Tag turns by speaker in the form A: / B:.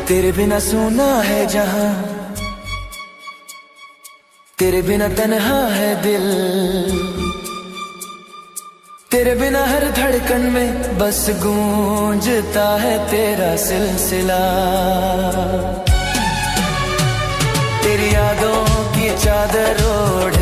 A: तेरे बिना सूना है जहां, तेरे बिना तन्हा है दिल, तेरे बिना हर धड़कन में बस गूंजता है तेरा सिलसिला। तेरी यादों की चादर ओढ़